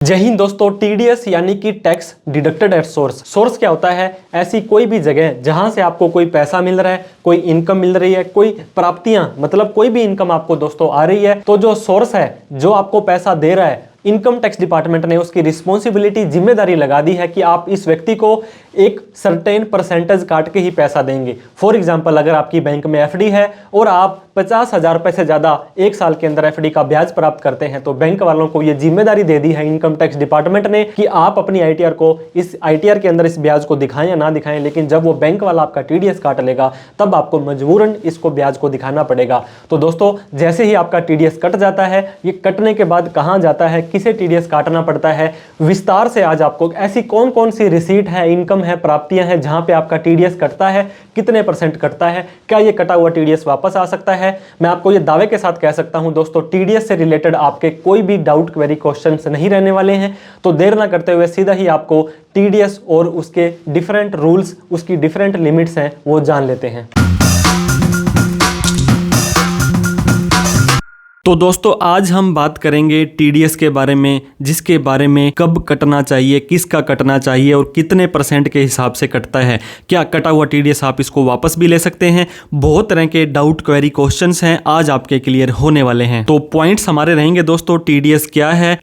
जय हिंद दोस्तों। टीडीएस यानी कि tax deducted at source. Source क्या होता है? ऐसी कोई भी जगह जहां से आपको कोई पैसा मिल रहा है, कोई इनकम मिल रही है, कोई प्राप्तियां मतलब कोई भी इनकम आपको दोस्तों आ रही है, तो जो सोर्स है जो आपको पैसा दे रहा है, इनकम टैक्स डिपार्टमेंट ने उसकी रिस्पॉन्सिबिलिटी जिम्मेदारी लगा दी है कि आप इस व्यक्ति को एक सर्टेन परसेंटेज काट के ही पैसा देंगे। फॉर एग्जांपल, अगर आपकी बैंक में एफडी है और आप 50,000 रुपए से ज्यादा एक साल के अंदर एफडी का ब्याज प्राप्त करते हैं, तो बैंक वालों को यह जिम्मेदारी दे दी है इनकम टैक्स डिपार्टमेंट ने कि आप अपनी आईटीआर को इस आईटीआर के अंदर इस ब्याज को दिखाएं या ना दिखाएं, लेकिन जब वो बैंक वाला आपका टीडीएस काट लेगा तब आपको मजबूरन इसको ब्याज को दिखाना पड़ेगा। तो दोस्तों, जैसे ही आपका टीडीएस कट जाता है, ये कटने के बाद कहां जाता है, किसे टीडीएस काटना पड़ता है, विस्तार से आज आपको ऐसी कौन कौन सी रिसीट है, इनकम है, प्राप्तियां हैं जहां पे आपका टीडीएस कटता है, कितने परसेंट कटता है, क्या ये कटा हुआ टीडीएस वापस आ सकता है। मैं आपको ये दावे के साथ कह सकता हूं दोस्तों, टीडीएस से रिलेटेड आपके कोई भी डाउट क्वेरी क्वेश्चंस नहीं रहने वाले हैं। तो देर ना करते हुए सीधा ही आपको टीडीएस और उसके डिफरेंट रूल्स, उसकी डिफरेंट लिमिट्स हैं, वो जान लेते हैं। तो दोस्तों, आज हम बात करेंगे टीडीएस के बारे में, जिसके बारे में कब कटना चाहिए, किसका कटना चाहिए और कितने परसेंट के हिसाब से कटता है। क्या कटा हुआ टीडीएस आप इसको वापस भी ले सकते हैं? बहुत तरह के डाउट क्वेरी क्वेश्चंस हैं, आज आपके क्लियर होने वाले हैं। तो पॉइंट्स हमारे रहेंगे दोस्तों, टीडीएस क्या है,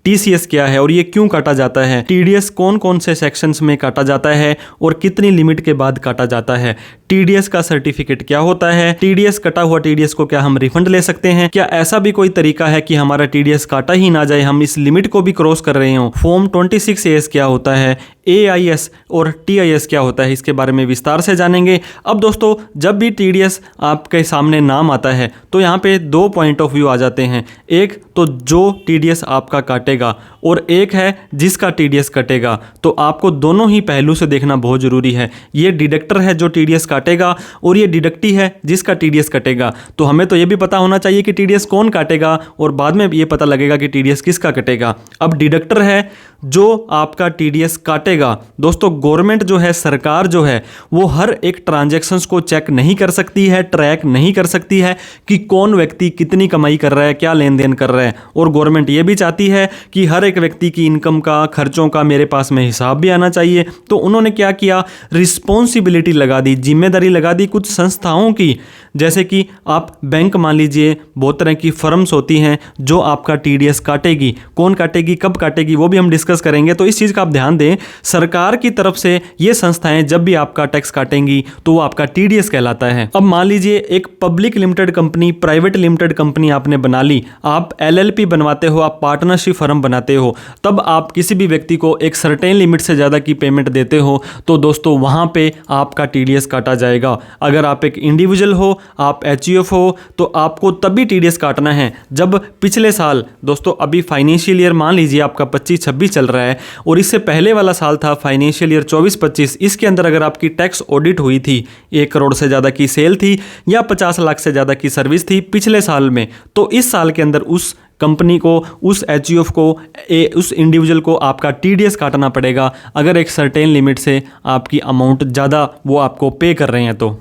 टीसीएस क्या है और ये क्यों काटा जाता है, टीडीएस कौन कौन से सेक्शंस में काटा जाता है और कितनी लिमिट के बाद काटा जाता है, टीडीएस का सर्टिफिकेट क्या होता है, टीडीएस कटा हुआ टीडीएस को क्या हम रिफंड ले सकते हैं, क्या ऐसा भी कोई तरीका है कि हमारा टीडीएस काटा ही ना जाए, हम इस लिमिट को भी क्रॉस कर रहे हो, फॉर्म 26A क्या होता है, एआईएस और टीआईएस क्या होता है, इसके बारे में विस्तार से जानेंगे। अब दोस्तों, जब भी टीडीएस आपके सामने नाम आता है तो यहाँ पे दो पॉइंट ऑफ व्यू आ जाते हैं। एक तो जो टीडीएस आपका काटेगा और एक है जिसका टीडीएस कटेगा। तो आपको दोनों ही पहलू से देखना बहुत जरूरी है। ये डिडक्टर है जो टीडीएस काटेगा और ये डिडक्टी है जिसका टीडीएस कटेगा। तो हमें तो ये भी पता होना चाहिए कि टीडीएस कौन काटेगा और बाद में ये पता लगेगा कि टीडीएस किसका कटेगा। अब डिडक्टर है जो आपका टीडीएस काटेगा। दोस्तों, गवर्नमेंट जो है, सरकार जो है, वो हर एक ट्रांजैक्शंस को चेक नहीं कर सकती है, ट्रैक नहीं कर सकती है कि कौन व्यक्ति कितनी कमाई कर रहा है, क्या लेन देन कर रहा है। और गवर्नमेंट ये भी चाहती है कि हर एक व्यक्ति की इनकम का, खर्चों का मेरे पास में हिसाब भी आना चाहिए। तो उन्होंने क्या किया, रिस्पॉन्सिबिलिटी लगा दी, जिम्मेदारी लगा दी कुछ संस्थाओं की। जैसे कि आप बैंक मान लीजिए, बहुत तरह की फर्म्स होती हैं जो आपका टीडीएस काटेगी। कौन काटेगी, कब काटेगी, वो भी हम डिस्कस करेंगे। तो इस चीज़ का आप ध्यान दें, सरकार की तरफ से ये संस्थाएं जब भी आपका टैक्स काटेंगी तो वो आपका टीडीएस कहलाता है। अब मान लीजिए एक public limited company, private limited company आपने बना ली, आप एलएलपी बनवाते हो, आप पार्टनरशिप फर्म बनाते हो, तब आप किसी भी व्यक्ति को एक सर्टेन लिमिट से ज़्यादा की पेमेंट देते हो, तो दोस्तों वहाँ पे आपका टीडीएस काटा जाएगा। अगर आप एक इंडिविजुअल हो, आप एचयूएफ हो, तो आपको तभी टीडीएस काटना है जब पिछले साल, दोस्तों अभी फाइनेंशियल ईयर मान लीजिए आपका 25-26 चल रहा है और इससे पहले वाला साल था फाइनेंशियल ईयर 24-25, इसके अंदर अगर आपकी टैक्स ऑडिट हुई थी, 1 करोड़ से ज़्यादा की सेल थी या 50 लाख से ज़्यादा की सर्विस थी पिछले साल में, तो इस साल के अंदर उस कंपनी को, उस एचयूएफ को, उस इंडिविजुअल को आपका टीडीएस काटना पड़ेगा अगर एक सर्टेन लिमिट से आपकी अमाउंट ज़्यादा वो आपको पे कर रहे हैं तो।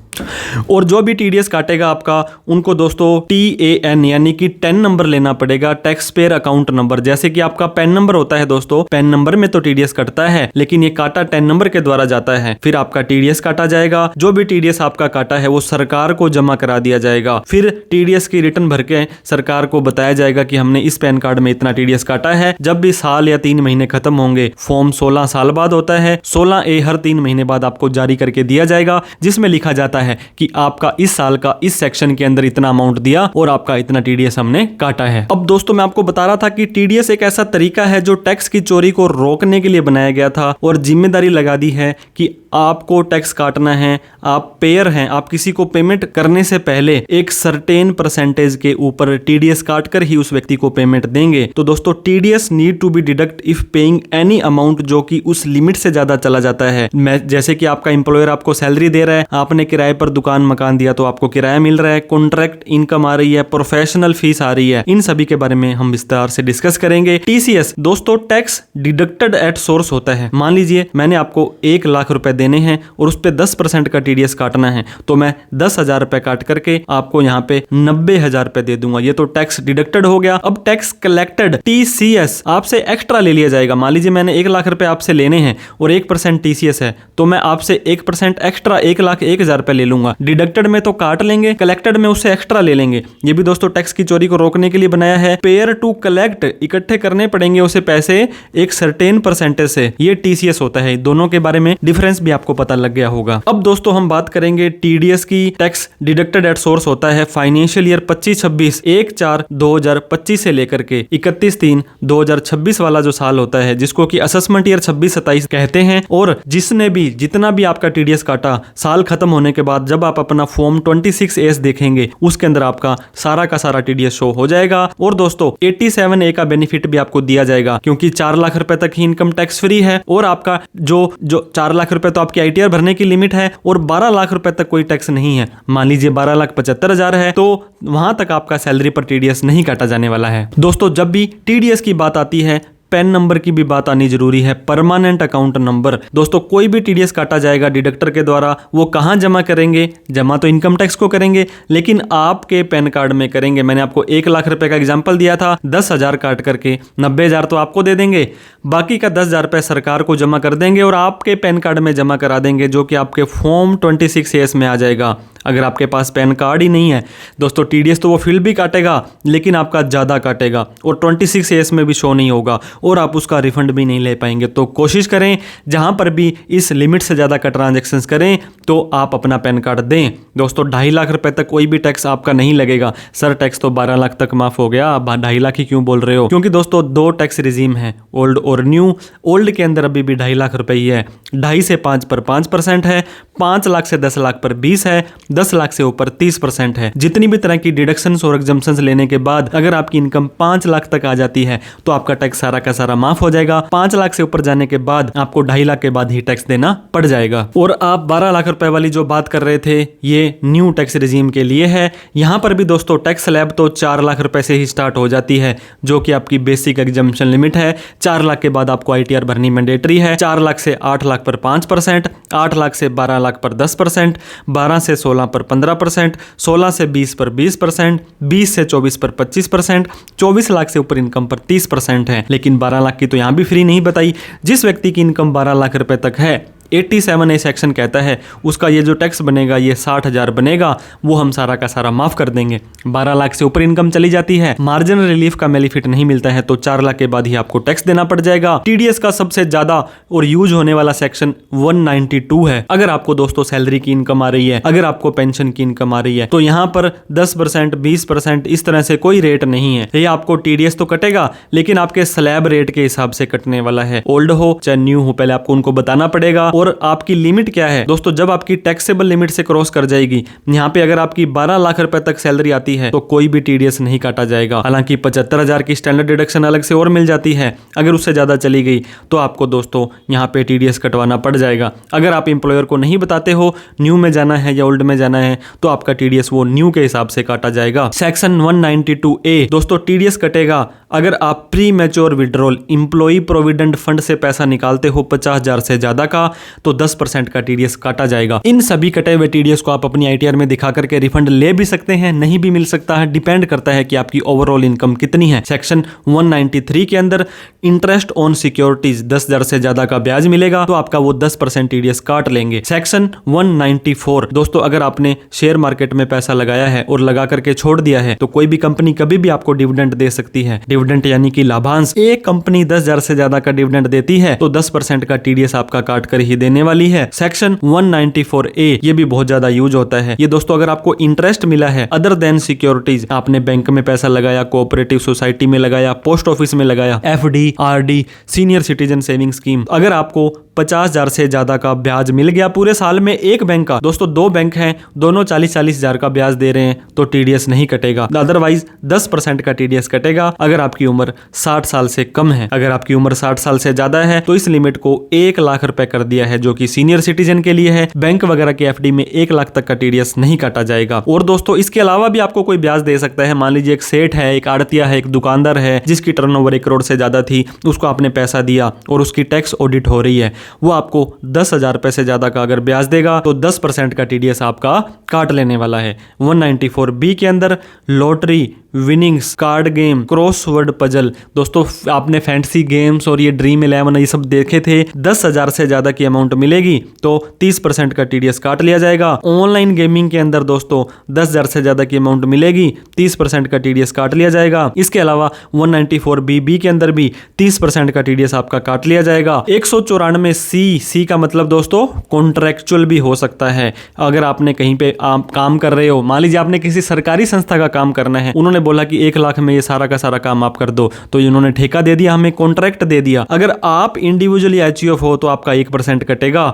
और जो भी टीडीएस काटेगा आपका, उनको दोस्तों TAN यानी कि 10 नंबर लेना पड़ेगा, टैक्स पेयर अकाउंट नंबर। जैसे कि आपका पैन नंबर होता है दोस्तों, पैन नंबर में तो टीडीएस कटता है, लेकिन ये काटा 10 नंबर के द्वारा जाता है। फिर आपका टीडीएस काटा जाएगा, जो भी टीडीएस आपका काटा है वो सरकार को जमा करा दिया जाएगा। फिर टीडीएस की रिटर्न भर के सरकार को बताया जाएगा कि हमने इस पैन कार्ड में इतना टीडीएस काटा है। जब भी साल या 3 महीने खत्म होंगे, फॉर्म 16 साल बाद होता है, 16A हर 3 महीने बाद आपको जारी करके दिया जाएगा, जिसमें लिखा जाता है कि आपका इस साल का इस सेक्शन के अंदर इतना अमाउंट दिया और आपका इतना टीडीएस हमने काटा है। अब दोस्तों, मैं आपको बता रहा था कि टीडीएस एक ऐसा तरीका है जो टैक्स की चोरी को रोकने के लिए बनाया गया था और जिम्मेदारी लगा दी है कि आपको टैक्स काटना है, आप पेयर हैं, आप किसी को पेमेंट करने से पहले एक सर्टेन परसेंटेज के ऊपर टीडीएस काट कर ही उस व्यक्ति को पेमेंट देंगे। तो दोस्तों, TDS need to be deduct if paying any amount जो कि उस लिमिट से ज्यादा चला जाता है। मैं जैसे कि आपका एम्प्लॉयर आपको सैलरी दे रहा है, आपने किराए पर दुकान मकान दिया तो आपको किराया मिल रहा है, कॉन्ट्रैक्ट इनकम आ रही है, प्रोफेशनल फीस आ रही है, इन सभी के बारे में हम विस्तार से डिस्कस करेंगे। टीसीएस दोस्तों टैक्स डिडक्टेड एट सोर्स होता है। मान लीजिए मैंने आपको 1 लाख रुपए देने हैं और उस पर 10% का टीडीएस काटना है, तो मैं 10,000 रुपए काट करके आपको यहाँ पे 90,000 रुपए दे दूंगा। ये तो टैक्स डिडक्टेड हो गया। अब टैक्स कलेक्टेड टीसीएस आपसे एक्स्ट्रा ले लिया जाएगा। मान लीजिए मैंने 1 लाख रुपए आपसे लेने हैं और 1% टीसीएस है, तो मैं आपसे 1% एक्स्ट्रा 1,01,000 रुपए ले लूंगा। डिडक्टेड में तो काट लेंगे, कलेक्टेड में उससे एक्स्ट्रा ले लेंगे। ये भी दोस्तों टैक्स की चोरी को रोकने के लिए बनाया है। पेयर टू कलेक्ट, इकट्ठे करने पड़ेंगे उसे पैसे एक सर्टेन परसेंटेज से, ये टीसीएस होता है। दोनों के बारे में डिफरेंस भी आपको पता लग गया होगा। अब दोस्तों हम बात करेंगे टीडीएस की। टैक्स डिडक्टेड एट सोर्स होता है फाइनेंशियल ईयर 25-26, 1/4/2025 से लेकर के 31/3/2026 वाला जो साल होता है, जिसको कि असेसमेंट ईयर 26-27 कहते हैं। और जिसने भी जितना भी आपका टीडीएस काटा, साल खत्म होने के बाद जब आप अपना फॉर्म 26A देखेंगे, उसके अंदर आपका सारा का सारा टीडीएस शो हो जाएगा। और दोस्तों 87A का बेनिफिट भी आपको दिया जाएगा, क्योंकि 4 लाख रुपए तक ही इनकम टैक्स फ्री है। और आपका जो 4 लाख रुपए तो आपकी आईटीआर भरने की लिमिट है, और 12 लाख रुपए तक कोई टैक्स नहीं है। मान लीजिए 12,75,000 है, तो वहां तक आपका सैलरी पर टीडीएस नहीं काटा जाने वाला है। दोस्तों जब भी टीडीएस की बात आती है, पैन नंबर की भी बात आनी जरूरी है, परमानेंट अकाउंट नंबर। दोस्तों कोई भी टीडीएस काटा जाएगा डिडक्टर के द्वारा, वो कहां जमा करेंगे? जमा तो इनकम टैक्स को करेंगे, लेकिन आपके पैन कार्ड में करेंगे। मैंने आपको 1 लाख रुपए का एग्जांपल दिया था, 10,000 काट करके 90,000 तो आपको दे देंगे, बाकी का 10,000 रुपए सरकार को जमा कर देंगे और आपके पैन कार्ड में जमा करा देंगे, जो कि आपके फॉर्म 26A में आ जाएगा। अगर आपके पास पैन कार्ड ही नहीं है दोस्तों, टीडीएस तो वो फिर भी काटेगा, लेकिन आपका ज़्यादा काटेगा और 26A में भी शो नहीं होगा और आप उसका रिफंड भी नहीं ले पाएंगे। तो कोशिश करें जहां पर भी इस लिमिट से ज़्यादा का ट्रांजैक्शंस करें तो आप अपना पैन कार्ड दें। दोस्तों 2.5 लाख रुपए तक कोई भी टैक्स आपका नहीं लगेगा। सर टैक्स तो 12 लाख तक माफ हो गया, आप 2.5 लाख ही क्यों बोल रहे हो? क्योंकि दोस्तों 2 टैक्स रिजीम है, ओल्ड और न्यू। ओल्ड के अंदर अभी भी 2.5 लाख रुपए ही है, 2.5 से 5 पर 5% है, 5 लाख से 10 लाख पर 20 है, 10 लाख से ऊपर 30% है। जितनी भी तरह की डिडक्शंस और एग्जम्पशंस लेने के बाद अगर आपकी इनकम 5 लाख तक आ जाती है तो आपका टैक्स सारा का सारा माफ हो जाएगा। 5 लाख से ऊपर जाने के बाद आपको 2.5 लाख के बाद ही टैक्स देना पड़ जाएगा। और आप 12 लाख रुपए वाली जो बात कर रहे थे, ये न्यू टैक्स रिजीम के लिए है। यहां पर भी दोस्तों टैक्स स्लैब तो 4 लाख रुपए से ही स्टार्ट हो जाती है, जो कि आपकी बेसिक एग्जम्पशन लिमिट है। 4 लाख के बाद आपको आईटीआर भरनी मैंडेटरी है। 4 लाख से 8 लाख पर 5%, 8 लाख से 12 लाख पर 10%, 12 से 16 पर 15%, 16 से 20 पर 20%, 20 से 24 पर 25%, 24 लाख से ऊपर इनकम पर 30% है। लेकिन 12 लाख की तो यहां भी फ्री नहीं बताई। जिस व्यक्ति की इनकम 12 लाख रुपए तक है, 87A सेक्शन कहता है उसका ये जो टैक्स बनेगा, ये 60,000 बनेगा, वो हम सारा का सारा माफ कर देंगे। 12 लाख से ऊपर इनकम चली जाती है, मार्जिनल रिलीफ का बेनिफिट नहीं मिलता है, तो 4 लाख के बाद ही आपको टैक्स देना पड़ जाएगा। टीडीएस का सबसे ज्यादा और यूज होने वाला सेक्शन 192 है। अगर आपको दोस्तों सैलरी की इनकम आ रही है, अगर आपको पेंशन की इनकम आ रही है, तो यहाँ पर 10%, 20% इस तरह से कोई रेट नहीं है। ये आपको टीडीएस तो कटेगा, लेकिन आपके स्लैब रेट के हिसाब से कटने वाला है। ओल्ड हो चाहे न्यू हो, पहले आपको उनको बताना पड़ेगा। और आपकी लिमिट क्या है दोस्तों? जब आपकी टैक्सेबल लिमिट से क्रॉस कर जाएगी, यहाँ पे अगर आपकी 12 लाख रुपए तक सैलरी आती है तो कोई भी टीडीएस नहीं काटा जाएगा। हालांकि 75,000 की स्टैंडर्ड डिडक्शन अलग से और मिल जाती है। अगर उससे ज्यादा चली गई तो आपको दोस्तों यहाँ पे टीडीएस कटवाना पड़ जाएगा। अगर आप एम्प्लॉयर को नहीं बताते हो न्यू में जाना है या ओल्ड में जाना है, तो आपका टीडीएस वो न्यू के हिसाब से काटा जाएगा। सेक्शन 192A दोस्तों टीडीएस कटेगा अगर आप pre mature withdrawal employee provident fund से पैसा निकालते हो 50,000 से ज्यादा का, तो 10% का टीडीएस काटा जाएगा। इन सभी कटे हुए टीडीएस को आप अपनी आईटीआर में दिखा करके रिफंड ले भी सकते हैं, नहीं भी मिल सकता है, डिपेंड करता है कि आपकी ओवरऑल इनकम कितनी है। सेक्शन 193 के अंदर इंटरेस्ट ऑन सिक्योरिटीज 10,000 से ज्यादा का ब्याज मिलेगा तो आपका वो 10% टीडीएस काट लेंगे। सेक्शन 194 दोस्तों अगर आपने शेयर मार्केट में पैसा लगाया है और लगा करके छोड़ दिया है, तो कोई भी कंपनी कभी भी आपको डिविडेंड दे सकती है। डिविडेंड यानी कि लाभांश। एक कंपनी 10,000 से ज्यादा का डिविडेंड देती है तो 10% का टीडीएस आपका काट कर ही देने वाली है। सेक्शन 194A ये भी बहुत ज्यादा यूज होता है। ये दोस्तों अगर आपको इंटरेस्ट मिला है अदर देन सिक्योरिटीज, आपने बैंक में पैसा लगाया, कोऑपरेटिव सोसाइटी में लगाया, पोस्ट ऑफिस में लगाया, FD, RD, senior citizen saving scheme, अगर आपको 50,000 से ज्यादा का ब्याज मिल गया पूरे साल में एक बैंक का, दोस्तों 2 बैंक हैं, दोनों 40,000 का ब्याज दे रहे हैं, तो टीडीएस नहीं कटेगा। अदरवाइज 10% का टीडीएस कटेगा। अगर आपकी उम्र 60 साल से कम है। अगर आपकी उम्र 60 साल से ज्यादा है तो इस लिमिट को 1 लाख रुपए कर दिया है, जो कि सीनियर सिटीजन के लिए है। बैंक वगैरह के एफडी में 1 लाख तक का टीडीएस नहीं काटा जाएगा। और दोस्तों इसके अलावा भी आपको कोई ब्याज दे सकता है। मान लीजिए एक सेठ है, एक आड़तिया है, एक दुकानदार है जिसकी टर्नओवर 1 करोड़ से ज्यादा थी, उसको आपने पैसा दिया और उसकी टैक्स ऑडिट हो रही है, वो आपको 10,000 रुपए से ज्यादा का अगर ब्याज देगा तो 10% का टीडीएस आपका काट लेने वाला है। 194B के अंदर lottery, winnings, card game, crossword puzzle. दोस्तों आपने फैंटेसी गेम्स और ये ड्रीम 11 ये सब देखे थे, 10,000 से ज्यादा की अमाउंट मिलेगी तो 30% का टीडीएस काट लिया जाएगा। ऑनलाइन गेमिंग के अंदर दोस्तों 10,000 से ज्यादा की अमाउंट मिलेगी, 30% का टीडीएस काट लिया जाएगा। इसके अलावा 194BB के अंदर भी 30% का टीडीएस आपका काट लिया जाएगा। 194C का मतलब दोस्तों कॉन्ट्रेक्चुअल भी हो सकता है। अगर आपने कहीं पे आप काम कर रहे हो, मान लीजिए आपने किसी सरकारी संस्था का काम करना है, उन्होंने बोला कि 1 लाख में ये सारा का सारा काम आप कर दो, तो इन्होंने ठेका दे दिया, हमें कॉन्ट्रैक्ट दे दिया। अगर आप इंडिविजुअली एचयूएफ हो तो आपका 1% कटेगा।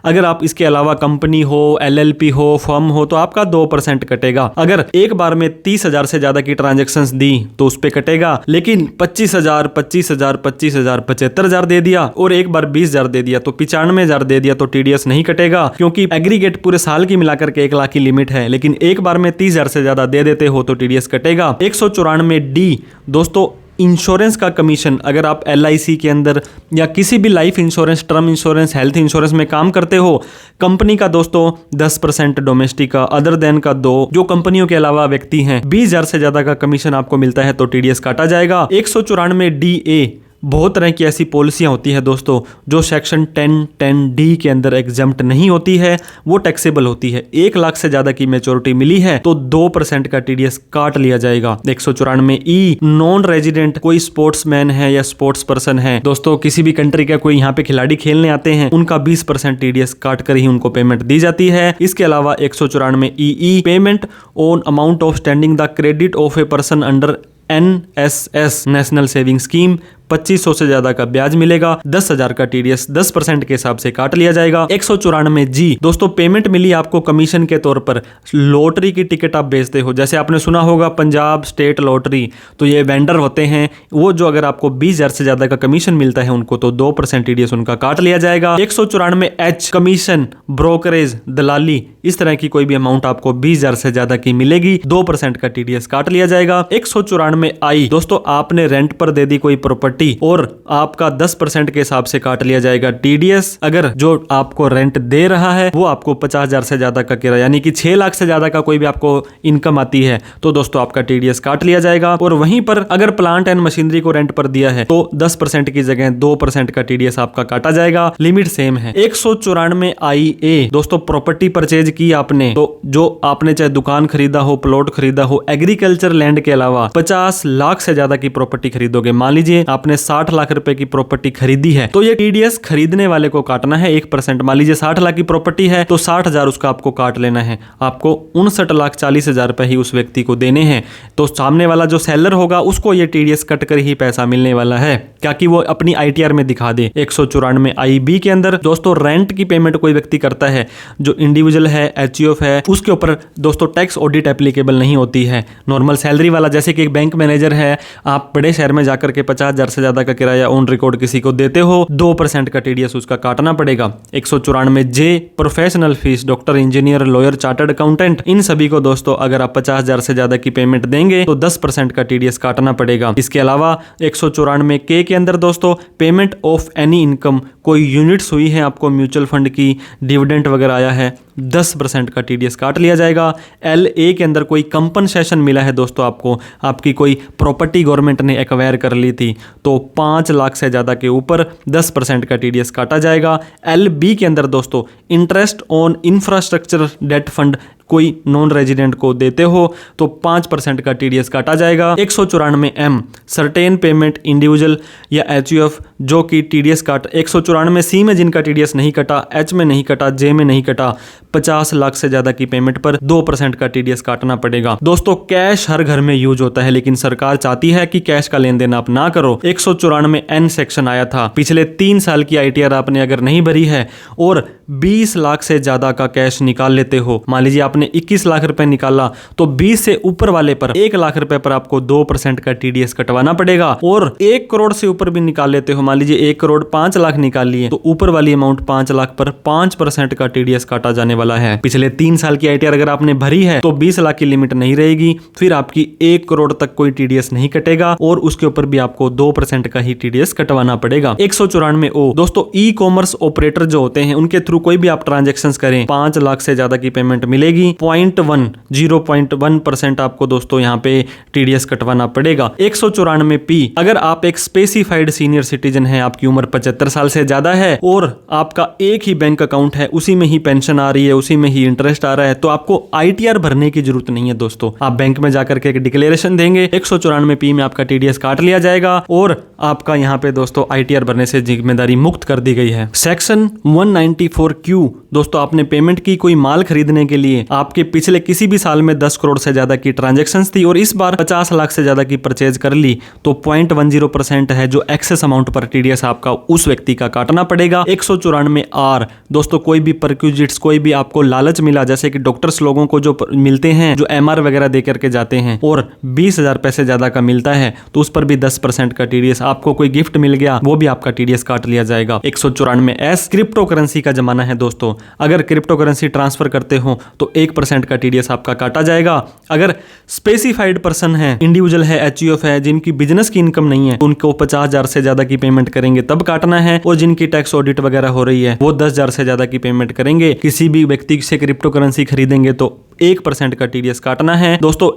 अगर आप इसके अलावा कंपनी हो, एलएलपी हो, फर्म हो तो आपका 2% कटेगा। अगर एक बार में 30,000 से ज्यादा की ट्रांजैक्शंस दी तो उस पे कटेगा, लेकिन 25,000, 25,000, 25,000, 75,000 दे दिया और एक बार 20,000 दे दिया तो 95,000 दे दिया तो टीडीएस नहीं कटेगा, क्योंकि एग्रीगेट पूरे साल की मिलाकर के 1 लाख की लिमिट है। लेकिन एक बार में 30,000 से ज्यादा दे देते हो तो टीडीएस कटेगा। 194D दोस्तों इंश्योरेंस का कमीशन। अगर आप एलआईसी के अंदर या किसी भी life insurance, term insurance, health insurance में काम करते हो, कंपनी का दोस्तों 10%, डोमेस्टिक का, अदर देन का 2%, जो कंपनियों के अलावा व्यक्ति हैं 20,000 से ज्यादा का कमीशन आपको मिलता है तो टीडीएस काटा जाएगा। 194DA बहुत तरह की ऐसी पॉलिसियां होती है दोस्तों जो सेक्शन 10(10)D के अंदर एग्जम्प्ट नहीं होती है, वो टैक्सेबल होती है। 1 लाख से ज्यादा की मैच्योरिटी मिली है तो 2% का टीडीएस काट लिया जाएगा। 194E नॉन रेजिडेंट, कोई स्पोर्ट्समैन है या स्पोर्ट्स पर्सन है दोस्तों, किसी भी कंट्री का कोई यहाँ पे खिलाड़ी खेलने आते हैं, उनका 20% टीडीएस काट कर ही उनको पेमेंट दी जाती है। इसके अलावा 194EE payment on amount of standing the credit of a person under NSS national saving scheme, 2500 से ज्यादा का ब्याज मिलेगा, 10,000 का टीडीएस 10% के हिसाब से काट लिया जाएगा। 194G दोस्तों पेमेंट मिली आपको कमीशन के तौर पर, लॉटरी की टिकट आप बेचते हो, जैसे आपने सुना होगा पंजाब स्टेट लॉटरी, तो ये वेंडर होते हैं वो, जो अगर आपको 20,000 से ज्यादा का कमीशन मिलता है उनको तो 2% टीडीएस उनका काट लिया जाएगा। 194H कमीशन, ब्रोकरेज, दलाली, इस तरह की कोई भी अमाउंट आपको 20,000 से ज्यादा की मिलेगी, 2% का टीडीएस काट लिया जाएगा। 194I दोस्तों आपने रेंट पर दे दी कोई प्रॉपर्टी और आपका 10% के हिसाब से काट लिया जाएगा टीडीएस। अगर जो आपको रेंट दे रहा है वो आपको 50,000 से ज्यादा का किराया, यानी कि 6 लाख से ज्यादा का कोई भी आपको इनकम आती है तो दोस्तों आपका टीडीएस काट लिया जाएगा। और वहीं पर अगर प्लांट एंड मशीनरी को रेंट पर दिया है तो 10% की जगह 2% का टीडीएस आपका काटा जाएगा, लिमिट सेम है। 194IA दोस्तों प्रॉपर्टी परचेज की आपने, तो जो आपने चाहे दुकान खरीदा हो, प्लॉट खरीदा हो, एग्रीकल्चर लैंड के अलावा 50 लाख से ज्यादा की प्रॉपर्टी खरीदोगे, मान लीजिए आपने 60 लाख रुपए की प्रॉपर्टी खरीदी है तो ये टीडीएस खरीदने वाले को काटना है 1%। मान लीजिए 60 लाख की प्रॉपर्टी है तो 60,000 उसका आपको काट लेना है, आपको 59,40,000 रुपए ही उस व्यक्ति को देने हैं। तो सामने वाला जो सेलर होगा उसको ये टीडीएस कट कर ही पैसा मिलने वाला है, क्या कि वो अपनी आईटीआर में दिखा दे। 194IB के अंदर दोस्तों रेंट की पेमेंट कोई व्यक्ति करता है, जो इंडिविजुअल है, एचयूएफ है, उसके ऊपर दोस्तों टैक्स ऑडिट एप्लीकेबल नहीं होती है। नॉर्मल सैलरी वाला, जैसे कि एक बैंक मैनेजर है, आप बड़े शहर में जाकर के 50,000 से ज्यादा का किराया ऑन रिकॉर्ड किसी को देते हो, 2% का टीडीएस उसका काटना पड़ेगा। 194J professional fees, doctor, engineer, lawyer, chartered accountant, इन सभी को दोस्तों अगर आप 50,000 से ज्यादा की पेमेंट देंगे तो 10% का टीडीएस काटना पड़ेगा। इसके अलावा 194K के अंदर दोस्तों पेमेंट ऑफ एनी इनकम, कोई यूनिट्स हुई है आपको म्यूचुअल फंड की, डिविडेंड वगैरह आया है, 10% का टीडीएस काट लिया जाएगा। LA के अंदर कोई कंपनसेशन मिला है दोस्तों आपको, आपकी कोई प्रॉपर्टी गवर्नमेंट ने एक्वायर कर ली थी तो 5 लाख से ज़्यादा के ऊपर 10% का टीडीएस काटा जाएगा। LB के अंदर दोस्तों interest on infrastructure debt fund, कोई नॉन रेजिडेंट को देते हो तो 5% का टीडीएस काटा जाएगा। 194M सर्टेन पेमेंट, इंडिविजुअल या एचयूएफ जो कि टीडीएस काट, 194C में जिनका टीडीएस नहीं कटा, H में नहीं कटा, J में नहीं कटा, 50 लाख से ज्यादा की पेमेंट पर 2% का टीडीएस काटना पड़ेगा। दोस्तों कैश हर घर में यूज होता है, लेकिन सरकार चाहती है कि कैश का लेन देन आप ना करो। 194N सेक्शन आया था, पिछले 3 साल की आईटीआर आपने अगर नहीं भरी है और 20 लाख से ज्यादा का कैश निकाल लेते हो, मान लीजिए आपने 21 लाख रुपए निकाला, तो 20 से ऊपर वाले पर 1 लाख रुपए पर आपको 2% का टीडीएस कटवाना पड़ेगा। और 1 करोड़ से ऊपर भी निकाल लेते हो, मान लीजिए 1 करोड़ 5 लाख निकाल लिए, तो ऊपर वाली अमाउंट 5 लाख पर 5% का टीडीएस काटा जाने वाला है। पिछले 3 साल की आईटीआर अगर आपने भरी है तो 20 लाख की लिमिट नहीं रहेगी, फिर आपकी 1 करोड़ तक कोई टीडीएस नहीं कटेगा और उसके ऊपर भी आपको 2% का ही टीडीएस कटवाना पड़ेगा। 194 दोस्तों, ई कॉमर्स ऑपरेटर जो होते हैं उनके थ्रू कोई भी आप ट्रांजैक्शंस करें, 5 लाख से ज्यादा की पेमेंट मिलेगी, 0.1% आपको दोस्तों यहाँ पे टीडीएस कटवाना पड़ेगा। 194 अगर आप एक स्पेसिफाइड सीनियर सिटीजन है, आपकी उम्र 75 साल से ज्यादा है और आपका एक ही बैंक अकाउंट है, उसी में ही पेंशन आ रही है, उसी में ही इंटरेस्ट आ रहा है, तो आपको आईटीआर भरने की जरूरत नहीं है दोस्तों। आप बैंक में जाकर के एक डिक्लेरेशन देंगे, 194 में आपका टीडीएस काट लिया जाएगा और आपका यहाँ पे दोस्तों आईटीआर भरने से जिम्मेदारी मुक्त कर दी गई है। सेक्शन 194Q दोस्तों, आपने पेमेंट की कोई माल खरीदने के लिए, आपके पिछले किसी भी साल में 10 करोड़ से ज्यादा की ट्रांजैक्शंस थी और इस बार 50 लाख से ज्यादा की परचेज कर ली, तो 0.10% है जो एक्सेस अमाउंट पर टीडीएस आपका उस व्यक्ति का काटना पड़ेगा। 194R दोस्तों, कोई भी परक्यूजिट्स, कोई भी आपको लालच मिला, जैसे कि डॉक्टर्स लोगों को जो मिलते हैं, जो MR वगैरह दे करके जाते हैं और 20,000 पैसे ज्यादा का मिलता है, तो उस पर भी 10% का टीडीएस, आपको कोई गिफ्ट मिल गया वो भी आपका टीडीएस काट लिया जाएगा। 194S क्रिप्टो करेंसी का जमाना है दोस्तों, अगर क्रिप्टो करेंसी ट्रांसफर करते हो तो 1% का टीडीएस आपका काटा जाएगा। अगर स्पेसिफाइड पर्सन है, इंडिविजुअल है, HUF है, जिनकी बिजनेस की इनकम नहीं है, उनको 50,000 से ज्यादा की पेमेंट करेंगे तब काटना है, और जिनकी टैक्स ऑडिट वगैरह हो रही है वो 10,000 से ज्यादा की पेमेंट करेंगे। किसी भी व्यक्ति से क्रिप्टो करेंसी खरीदेंगे तो 1% का टीडीएस काटना है दोस्तों।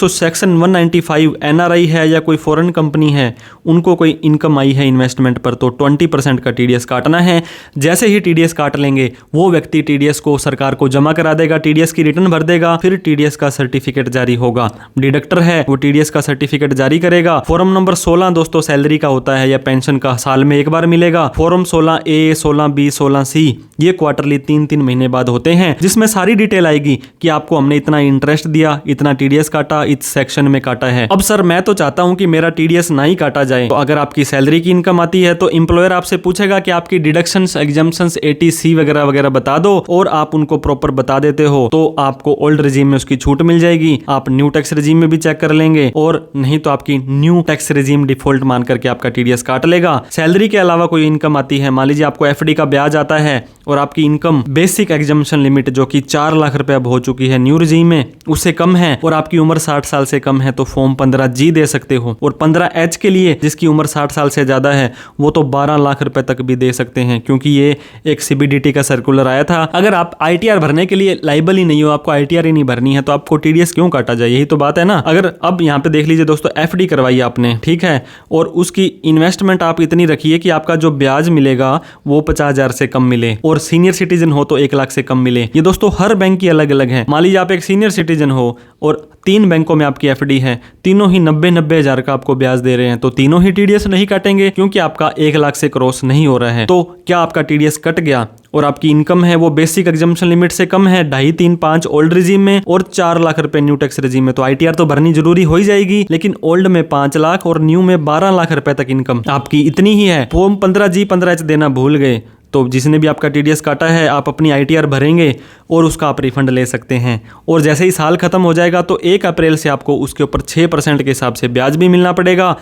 सेक्शन 195 NRI है या कोई फॉरेन कंपनी है, उनको कोई इनकम आई है इन्वेस्टमेंट पर, तो 20% का टीडीएस काटना है। जैसे ही टीडीएस काट लेंगे वो व्यक्ति टीडीएस को सरकार को जमा करा देगा, टीडीएस की रिटर्न भर देगा, फिर टीडीएस का सर्टिफिकेट जारी होगा। डिडक्टर है वो टीडीएस का सर्टिफिकेट जारी करेगा। फॉर्म नंबर 16 दोस्तों सैलरी का होता है या पेंशन का, साल में एक बार मिलेगा। फॉर्म 16A, 16B, 16C ये क्वार्टरली 3-3 महीने बाद होते हैं, जिसमें सारी डिटेल आएगी कि आपको हमने इतना इंटरेस्ट दिया, इतना टीडीएस काटा, इस सेक्शन में काटा है। अब सर मैं तो चाहता हूं कि मेरा टीडीएस ना ही काटा जाए, तो अगर आपकी सैलरी की इनकम आती है तो एम्प्लॉयर आपसे पूछेगा कि आपकी डिडक्शंस, एग्जम्पशंस, 80C वगैरह वगैरह बता दो, और आप उनको प्रॉपर बता देते हो तो आपको ओल्ड रेजिम में उसकी छूट मिल जाएगी। आप न्यू टैक्स रेजिम में भी चेक कर लेंगे, और नहीं तो आपकी न्यू टैक्स रेजिम डिफॉल्ट मान करके आपका टीडीएस काट लेगा। सैलरी के अलावा कोई इनकम आती है, मान लीजिए आपको FD का ब्याज आता है और आपकी इनकम बेसिक एग्जम्पशन लिमिट जो कि 4 लाख रुपए अब हो चुकी है न्यू रेजिम में, उससे कम है और आपकी उम्र 60 साल से कम है, तो फॉर्म 15G दे सकते हो। और 15H के लिए जिसकी उम्र 60 साल से ज्यादा है वो तो 12 लाख रुपए तक भी दे सकते हैं, क्योंकि ये एक CBDT का सर्कुलर आया था। अगर आप आईटीआर भरने के लिए लाइबल ही नहीं हो, आपको आईटीआर ही नहीं भरनी है, तो आपको टीडीएस क्यों काटा जाए, यही तो बात है ना। अगर अब यहाँ पे देख लीजिए दोस्तों, FD करवाई आपने, ठीक है, और उसकी इन्वेस्टमेंट आप इतनी रखिए कि आपका जो ब्याज मिलेगा वो 50,000 से कम मिले, और सीनियर सिटीजन हो तो 1 लाख से कम मिले। ये दोस्तों हर बैंक की अलग अलग है। मान लीजिए आप एक सीनियर सिटीजन हो और 3 बैंकों में आपकी FD है, तीनों ही 90-90 हजार का आपको ब्याज दे रहे हैं, तो तीनों ही टीडीएस नहीं काटेंगे, क्योंकि आपका 1 लाख से क्रॉस नहीं हो रहा है। तो क्या आपका टीडीएस कट गया और आपकी इनकम है वो बेसिक एग्जम्पशन लिमिट से कम है, 2.5, 3, 5 ओल्ड रेजिम में और 4 लाख रुपए न्यू टैक्स रेजिम में, तो आईटीआर तो भरनी जरूरी हो ही जाएगी। लेकिन ओल्ड में 5 लाख और न्यू में 12 लाख रुपए तक इनकम आपकी इतनी ही है, फॉर्म 15G 15H देना भूल गए, तो जिसने भी आपका टीडीएस काटा है आप अपनी आईटीआर भरेंगे और उसका आप रिफंड ले सकते हैं। और जैसे ही साल खत्म हो जाएगा तो 1 अप्रैल से आपको उसके ऊपर 6% के हिसाब से ब्याज भी मिलना पड़ेगा।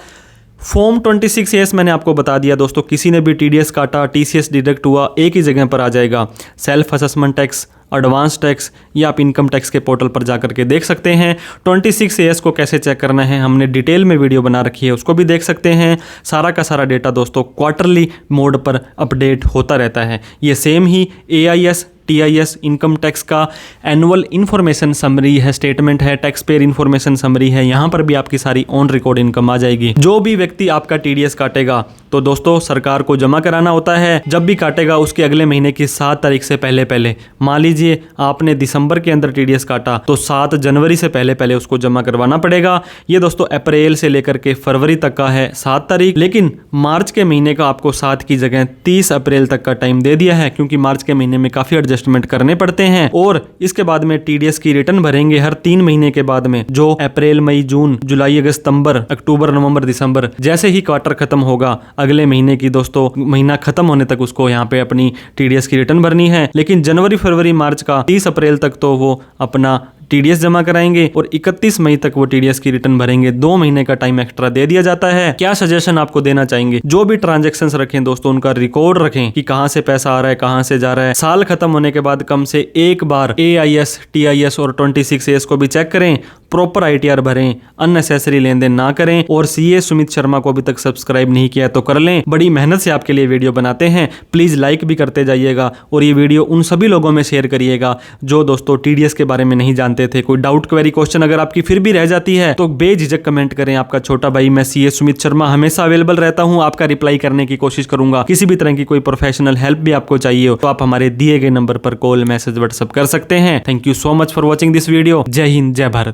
फॉर्म 26A मैंने आपको बता दिया दोस्तों, किसी ने भी टीडीएस काटा, TCS डिडक्ट हुआ, एक ही जगह पर आ जाएगा। Self assessment tax, advance tax, ये आप इनकम टैक्स के पोर्टल पर जाकर के देख सकते हैं। 26AS को कैसे चेक करना है हमने डिटेल में वीडियो बना रखी है, उसको भी देख सकते हैं। सारा का सारा डेटा दोस्तों क्वार्टरली मोड पर अपडेट होता रहता है। ये सेम ही AIS TIS इनकम टैक्स का एनुअल इन्फॉर्मेशन समरी है, स्टेटमेंट है, टैक्स पेयर इन्फॉर्मेशन समरी है, यहाँ पर भी आपकी सारी ऑन रिकॉर्ड इनकम आ जाएगी। जो भी व्यक्ति आपका टीडीएस काटेगा तो दोस्तों सरकार को जमा कराना होता है, जब भी काटेगा उसके अगले महीने की 7 तारीख से पहले पहले। मान लीजिए आपने दिसंबर के अंदर टीडीएस काटा तो 7 जनवरी से पहले पहले उसको जमा करवाना पड़ेगा। ये दोस्तों अप्रैल से लेकर के फरवरी तक का है 7 तारीख, लेकिन मार्च के महीने का आपको 7 की जगह 30 अप्रैल तक का टाइम दे दिया है, क्योंकि मार्च के महीने में काफ़ी एडजस्टमेंट करने पड़ते हैं। और इसके बाद में टीडीएस की रिटर्न भरेंगे हर 3 महीने के बाद में, जो अप्रैल, मई, जून, जुलाई, अगस्त, सितंबर, अक्टूबर, नवंबर, दिसंबर, जैसे ही क्वार्टर खत्म होगा अगले महीने की दोस्तों महीना खत्म होने तक उसको यहाँ पे अपनी टीडीएस की रिटर्न भरनी है। लेकिन जनवरी, फरवरी, मार्च का 30 अप्रैल तक तो वो अपना टीडीएस जमा कराएंगे और 31 मई तक वो टीडीएस की रिटर्न भरेंगे। 2 महीने का टाइम एक्स्ट्रा दे दिया जाता है। क्या सजेशन आपको देना चाहेंगे, जो भी ट्रांजैक्शंस रखें दोस्तों उनका रिकॉर्ड रखें कि कहां से पैसा आ रहा है, कहां से जा रहा है। साल खत्म होने के बाद कम से एक बार AIS, TIS और 26AS को भी चेक करें, प्रॉपर ITR भरें, अननेसेसरी लेन देन ना करें। और CA सुमित शर्मा को अभी तक सब्सक्राइब नहीं किया तो कर लें, बड़ी मेहनत से आपके लिए वीडियो बनाते हैं। प्लीज लाइक भी करते जाइएगा और ये वीडियो उन सभी लोगों में शेयर करिएगा जो दोस्तों TDS के बारे में नहीं जानते थे। कोई डाउट, क्वेरी, क्वेश्चन अगर आपकी फिर भी रह जाती है तो बेझिझक कमेंट करें। आपका छोटा भाई मैं CA सुमित शर्मा हमेशा अवेलेबल रहता हूं, आपका रिप्लाई करने की कोशिश करूंगा। किसी भी तरह की कोई प्रोफेशनल हेल्प भी आपको चाहिए हो तो आप हमारे दिए गए नंबर पर कॉल, मैसेज, व्हाट्सएप कर सकते हैं। Thank you so much for watching this video. जय हिंद, जय भारत।